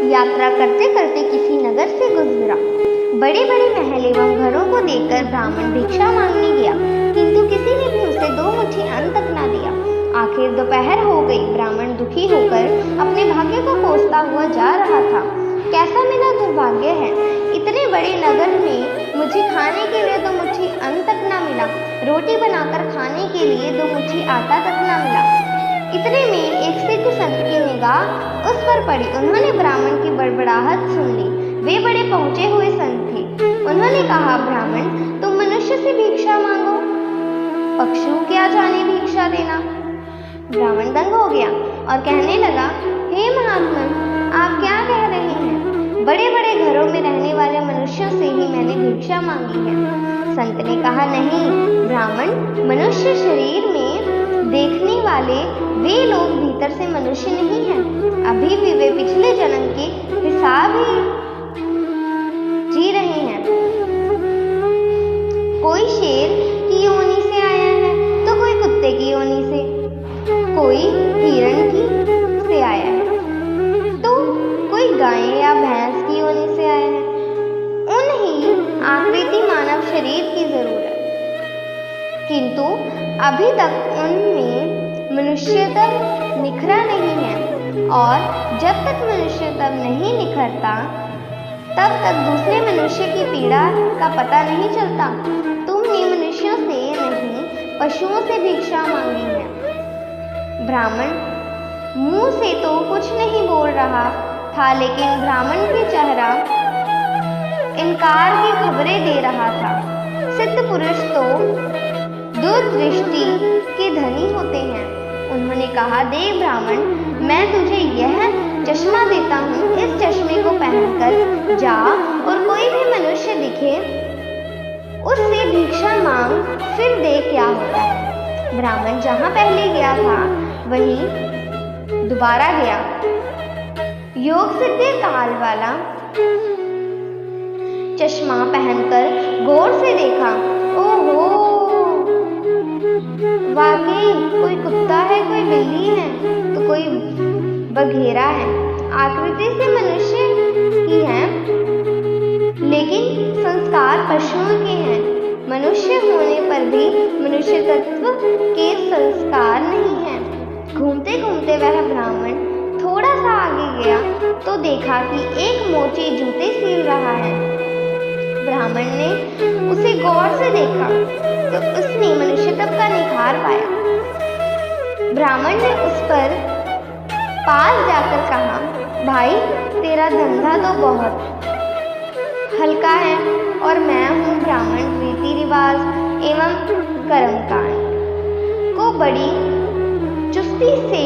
यात्रा करते करते किसी नगर से गुजरा। बड़े बड़े महल एवं घरों को देखकर ब्राह्मण भिक्षा मांगने गया, किंतु किसी ने भी उसे 2 मुट्ठी अन्न तक न दिया। आखिर दोपहर हो गई। ब्राह्मण दुखी होकर अपने भाग्य को कोसता हुआ जा रहा था। कैसा मेरा दुर्भाग्य है, इतने बड़े नगर में मुझे खाने के लिए 2 मुट्ठी अन्न तक न मिला, रोटी बनाकर खाने के लिए 2 मुट्ठी आटा तक न मिला। इतने में एक सिद्ध संत की निगाह उस पर पड़ी। उन्होंने ब्राह्मण की बड़बड़ाहट सुन ली। वे बड़े पहुंचे हुए संत थे। उन्होंने कहा, ब्राह्मण, तुम मनुष्य से भिक्षा मांगो, पशु क्या जाने भिक्षा देना। ब्राह्मण दंग हो गया और कहने लगा, हे महात्मन, आप क्या कह रहे हैं? बड़े बड़े घरों में रहने वाले मनुष्यों से ही मैंने भिक्षा मांगी है। संत ने कहा, नहीं ब्राह्मण, मनुष्य शरीर में देखने वाले वे लोग भीतर से मनुष्य नहीं हैं। अभी भी वे पिछले जन्म के हिसाब ही जी रहे हैं। कोई शेर की योनि से आया है तो कोई कुत्ते की योनि से, कोई हिरण की से आया है तो कोई गाय या भैंस की योनि से आया है। उन्हीं आकृति मानव शरीर की जरूरत, किंतु अभी तक उनमें मनुष्यत्व निखरा नहीं है, और जब तक मनुष्यत्व नहीं निखरता तब तक दूसरे मनुष्य की पीड़ा का पता नहीं चलता। तुमने मनुष्यों से नहीं, पशुओं से भिक्षा मांगी है। ब्राह्मण मुंह से तो कुछ नहीं बोल रहा था, लेकिन ब्राह्मण के चेहरा इनकार की खबरें दे रहा था। सिद्ध पुरुष तो दूरदृष्टि के धनी होते हैं। उन्होंने कहा, देव ब्राह्मण, मैं तुझे यह चश्मा देता हूँ, इस चश्मे को पहनकर जा और कोई भी मनुष्य दिखे उससे भिक्षा मांग, फिर देख क्या होता है। ब्राह्मण जहाँ पहले गया था वहीं दोबारा गया। योग सिद्धि काल वाला चश्मा पहनकर गौर से देखा। ओहो, वाकई कोई कुत्ता है, कोई बिल्ली है तो कोई बघेरा है। आकृति से मनुष्य की है, लेकिन संस्कार पशुओं के हैं। मनुष्य होने पर भी मनुष्य तत्व के संस्कार नहीं है। घूमते घूमते वह ब्राह्मण थोड़ा सा आगे गया तो देखा कि एक मोची जूते सील रहा है। ब्राह्मण ने उसे गौर से देखा तो उसने मनुष्यत्व का निखार पाया। ब्राह्मण ने उस पर पास जाकर कहा, भाई, तेरा धंधा तो बहुत हल्का है और मैं हूँ ब्राह्मण, रीति रिवाज एवं कर्मकांड को बड़ी चुस्ती से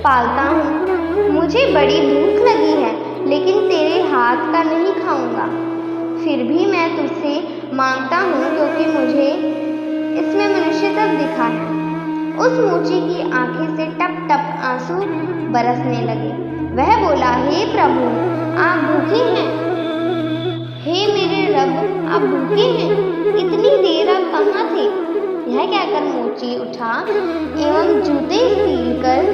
पालता हूँ। मुझे बड़ी भूख लगी है, लेकिन तेरे हाथ का नहीं खाऊंगा। फिर भी मैं तुझसे मांगता हूँ क्योंकि मुझे इसमें मनुष्यत्व दिखा है। उस मोची की आंखें से टप टप आंसू बरसने लगे। वह बोला, हे प्रभु, आप भूखे हैं? हे मेरे रब, आप भूखे हैं? इतनी देर आप कहाँ थे? यह कहकर मोची उठा एवं जूते सील कर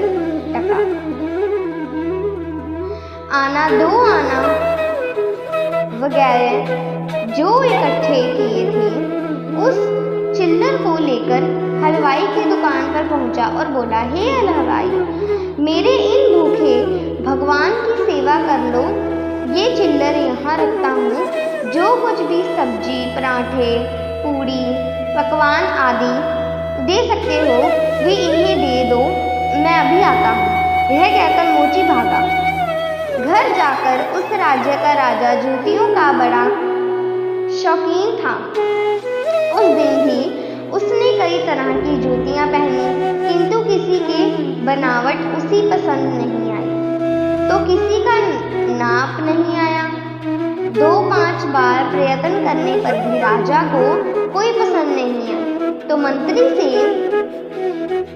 टका। आना दो आना वगैरह जो इकट्ठे किए थे, उस चिल्लर को लेकर हलवाई की दुकान पर पहुंचा और बोला, हे हलवाई, मेरे इन भूखे भगवान की सेवा कर लो। ये चिल्लर यहाँ रखता हूँ। जो कुछ भी सब्जी, पराठे, पूड़ी, पकवान आदि दे सकते हो वे इन्हें दे दो, मैं अभी आता हूँ। यह कहकर मोची भागा। घर जाकर उस राज्य का राजा जूतियों का बड़ा शौकीन था। उस दिन भी उसने कई तरह की जूतियां पहनी, किंतु किसी के बनावट उसी पसंद नहीं आई, तो किसी का नाप नहीं आया। 2-5 बार प्रयत्न करने पर भी राजा को कोई पसंद नहीं आया, तो मंत्री से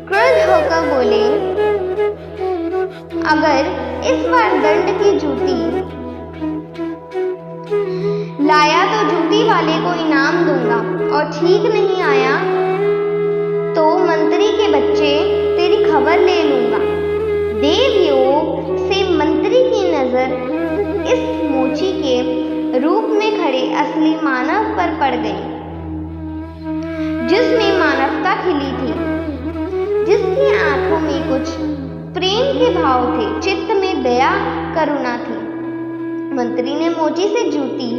क्रुद्ध होकर बोले, अगर इस बार दंड की जूती लाया तो जूती वाले को इनाम दूंगा, और ठीक नहीं आया तो मंत्री के बच्चे तेरी खबर ले लूंगा। देवयोग से मंत्री की नजर मोची के रूप में खड़े असली मानव पर पड़ गई, जिसमें मानवता खिली थी, जिसकी आंखों में कुछ प्रेम के भाव थे, चित्त में दया करुणा थी। मंत्री ने मोची से जूती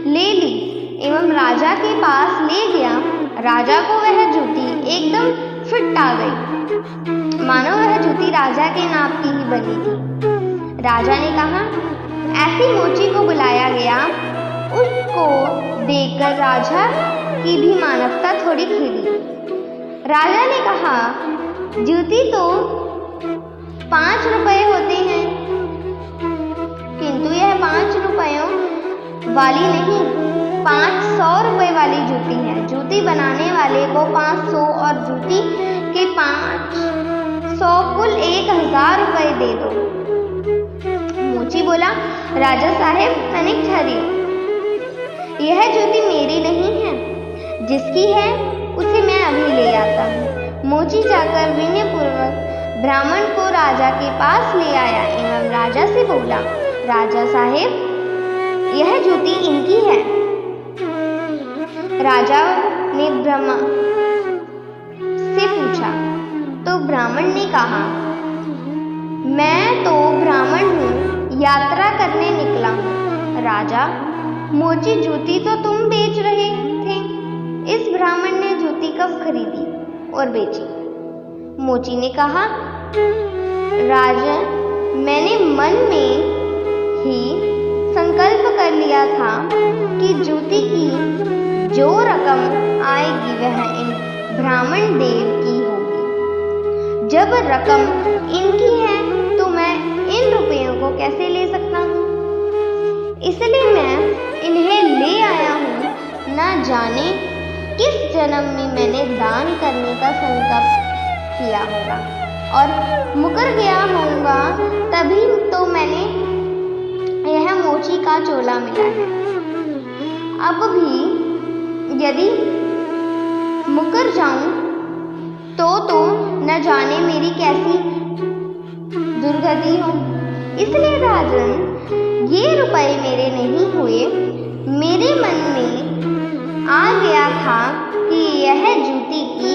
ले ली एवं राजा के पास ले गया। राजा को वह जूती एकदम फिट आ गई, मानो वह जूती राजा के नाप की ही बनी थी। राजा ने कहा, ऐसी मोची को बुलाया गया। उसको देखकर राजा की भी मानवता थोड़ी खिली। राजा ने कहा, जूती तो 5 रुपए होते हैं, किंतु यह 5 रुपयों वाली नहीं, 500 रुपए वाली जूती है। जूती बनाने वाले को 500 और जूती के 500 कुल 1000 रुपए दे दो। मोची बोला, राजा साहेब तनिक ठहरिए, यह जूती मेरी नहीं है, जिसकी है उसे मैं अभी ले आता हूँ। मोची जाकर विनयपूर्वक ब्राह्मण को राजा के पास ले आया एवं राजा से बोला, राजा साहेब, यह जूती इनकी है। राजा ने ब्राह्मण से पूछा तो ब्राह्मण ने कहा, मैं तो ब्राह्मण हूँ, यात्रा करने निकला हूँ। राजा, मोची जूती तो तुम बेच रहे थे। इस ब्राह्मण ने जूती कब खरीदी और बेची? मोची ने कहा, राजा, मैंने मन में ही संकल्प कर लिया था कि जूती की जो रकम आएगी वह इन ब्राह्मण देव की होगी। जब रकम इनकी है तो मैं इन रुपयों को कैसे ले सकता हूँ? इसलिए मैं इन्हें ले आया हूँ। न जाने किस जन्म में मैंने दान करने का संकल्प किया होगा और मुकर गया होऊंगा, तभी तो मैंने यह मोची का चोला मिला है। अब भी यदि मुकर जाऊं तो न जाने मेरी कैसी दुर्गति हो। इसलिए राजन, ये रुपए मेरे नहीं हुए। मेरे मन में आ गया था कि यह जूती की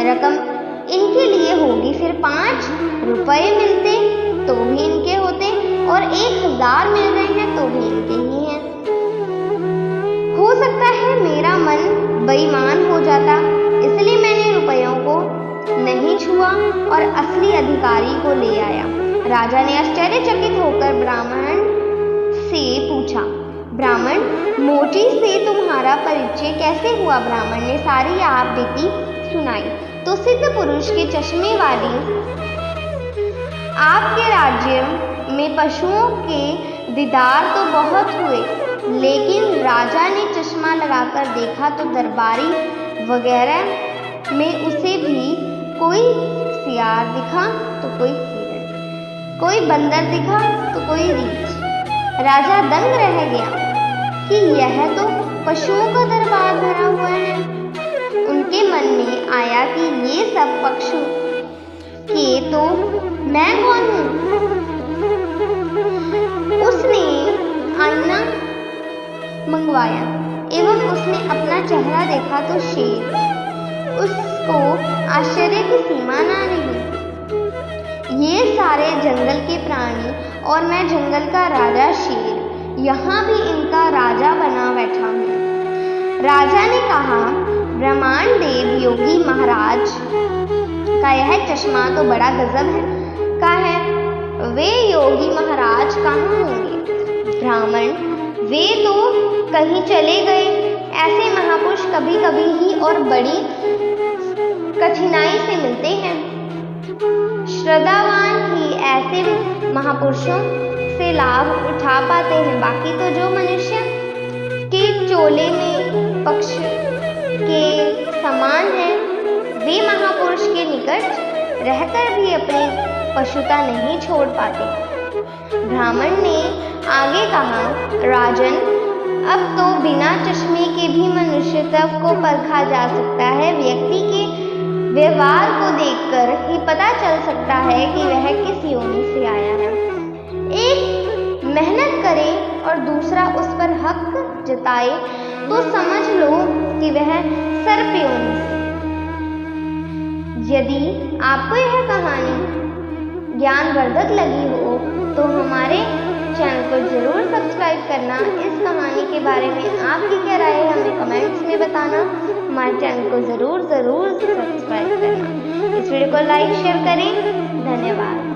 रकम इनके लिए होगी, फिर 5 रुपए मिलते तो भी इनके होते और 1000 मिल रहे हैं तो भी इनके ही हैं। हो सकता है मेरा मन बेईमान हो जाता, इसलिए मैंने रुपयों को नहीं छुआ और असली अधिकारी को ले आया। राजा ने आश्चर्यचकित होकर ब्राह्मण से पूछा, ब्राह्मण, मोची से तुम्हारा परिचय कैसे हुआ? ब्राह्मण ने सारी आप बीती सुनाई तो सिद्ध पुरुष के चश्मे वाली आपके राज्य में पशुओं के दीदार तो बहुत हुए, लेकिन राजा ने चश्मा लगाकर देखा तो दरबारी वगैरह में उसे भी कोई सियार दिखा तो कोई हिरण, कोई बंदर दिखा तो कोई रीछ। राजा दंग रह गया कि यह तो पशुओं का दरबार भरा हुआ है। उनके मन में आया कि ये सब पशु के तो मैं कौन हूँ? उसने आईना मंगवाया एवं उसने अपना चेहरा देखा तो शेर। उसको आश्चर्य की सीमा ना रही। ये सारे जंगल के प्राणी और मैं जंगल का राजा शेर, यहाँ भी इनका राजा बना बैठा हूँ। राजा ने कहा, ब्रह्मांड देव योगी महाराज का यह चश्मा तो बड़ा गजब का है। वे योगी महाराज कहाँ होंगे? ब्राह्मण, वे तो कहीं चले गए। ऐसे महापुरुष कभी कभी ही और बड़ी कठिनाई से मिलते हैं। श्रद्धावान ही ऐसे महापुरुषों से लाभ उठा पाते हैं। बाकी तो जो मनुष्य के चोले में पक्ष के समान है, वे महापुरुष के निकट रहकर भी अपनी पशुता नहीं छोड़ पाते। ब्राह्मण ने आगे कहा, राजन, अब तो बिना चश्मे के भी मनुष्यत्व को परखा जा सकता है। व्यक्ति के व्यवहार को देखकर ही पता चल सकता है कि वह किस योनि से आया है। एक मेहनत करे और दूसरा जताए तो समझ लो कि वह सर्प योनि से। यदि आपको यह कहानी ज्ञानवर्धक लगी हो तो हमारे चैनल को जरूर सब्सक्राइब करना। इस कहानी के बारे में आपकी क्या राय है हमें कमेंट्स में बताना। हमारे चैनल को जरूर सब्सक्राइब करना। इस वीडियो को लाइक शेयर करें। धन्यवाद।